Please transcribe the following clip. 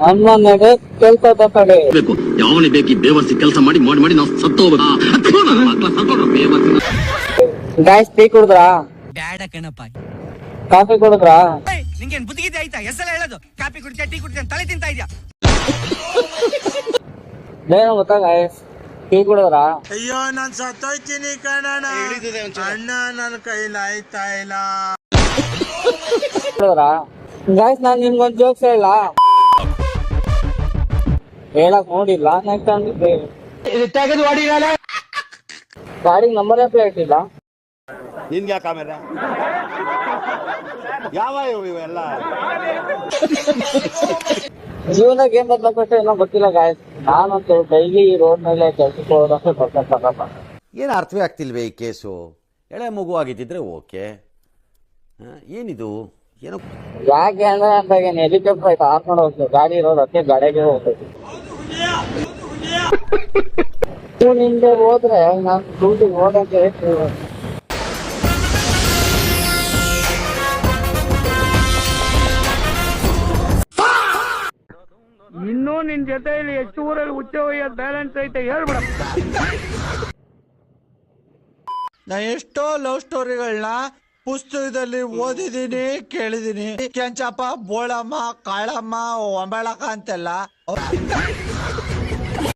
ನನ್ನ ನಡೆ ಕೆಲ್ಸದ ಕಡೆ ಯಾವನೇ ಬೇಕಿ ಬೇವರ್ಸಿ ಕೆಲಸ ಮಾಡಿ ಮಾಡಿ ಮಾಡಿ ನಾವು ಸತ್ತು ಗಾಯ್ಸ್ ಟೀ ಕುಡಿದ್ರಾ? ಬ್ಯಾಡ ಕಣಪ್ಪ. ಕಾಫಿ ಕುಡಿದ್ರಾ? ನಿಂಗೇನ್ ಬುದ್ಧಿಗಿದೆ ಆಯ್ತಾ? ಎಷ್ಟೆಲ್ಲ ಹೇಳೋದು ಕಾಫಿ ಕುಡಿದ್ಯಾ ಟೀ ಕುಡಿದ್ಯಾ ತಲೆ ತಿಂತಾ ಇದ್ಯಾ? ಏನು ಗೊತ್ತಾ ಗಾಯ್ಸ್, ಟೀ ಕುಡಿದ್ರಾ? ಅಯ್ಯೋ ನಾನ್ ಸತ್ತೋಯ್ತೀನಿ ಕಣಣ್ಣ, ಅಣ್ಣ ನನ್ನ ಕೈಲಾಯ್ತಾ ಇಲ್ಲ. ಗಾಯ್ಸ್ ನಾನ್ ನಿಮ್ಗೊಂದ್ ಜೋಕ್ಸ್ ಹೇಳಕ್ ನೋಡಿಲ್ಲ. ನೆಕ್ಸ್ಟ್ ಅಂದಿದ್ದೆ ಗಾಡಿಗೆ ನಂಬರ್ ಪ್ಲೇಟ್ ಇಲ್ಲ. ನಿನ್ಗೆ ಯಾಕೆ ಆಮೇಲೆ ಯಾವ ಇವೆಲ್ಲ ಜೀವನಕ್ಕೆ ಏನ್ ಬದಲಾಗುತ್ತೆ ಏನೋ ಗೊತ್ತಿಲ್ಲ ಗಾಯ್ಸ್. ನಾನಂತೂ ಡೈಲಿ ರೋಡ್ ಮೇಲೆ ಕೆಲ್ಸಕ್ಕೆ ಹೋಗೋದಕ್ಕೆ ಗೊತ್ತಾಗಪ್ಪ. ಏನು ಅರ್ಥವೇ ಆಗ್ತಿಲ್ವೇ ಈ ಕೇಸು? ಎಳೆ ಮಗು ಆಗಿದ್ದಿದ್ರೆ ಓಕೆ, ಏನಿದು ಏನೋ ಯಾಕೆ ಅಂದ್ರೆ ಅಂತ ಹೆಲಿಕಾಪ್ಟರ್ ಆಯ್ತು ಹಾರ್ಕೊಂಡು ಹೋಗ್ತೇವೆ, ಗಾಡಿ ಇರೋದಕ್ಕೆ ಗಾಡಿಗೆ ಹೋಗ್ತೈತಿ. ನಿಂದೆ ಹೋದ್ರೆ ನಾನು ಡ್ಯೂಟಿಗೆ ಹೋಗಕ್ಕೆ ಇನ್ನೂ ನಿನ್ ಜೊತೆಯಲ್ಲಿ ಎಷ್ಟು ಊರಲ್ಲಿ ಹುಚ್ಚ ಒಯ್ಯೋದ್ ಬ್ಯಾಲೆನ್ಸ್ ಐತೆ ಹೇಳ್ಬಿಡ. ನಾ ಎಷ್ಟೋ ಲವ್ ಸ್ಟೋರಿಗಳನ್ನ ಪುಸ್ತಕದಲ್ಲಿ ಓದಿದೀನಿ, ಕೇಳಿದೀನಿ. ಕೆಂಚಪ್ಪ, ಬೋಳಮ್ಮ, ಕಾಳಮ್ಮ, ಒಂಬಳಕ ಅಂತೆಲ್ಲ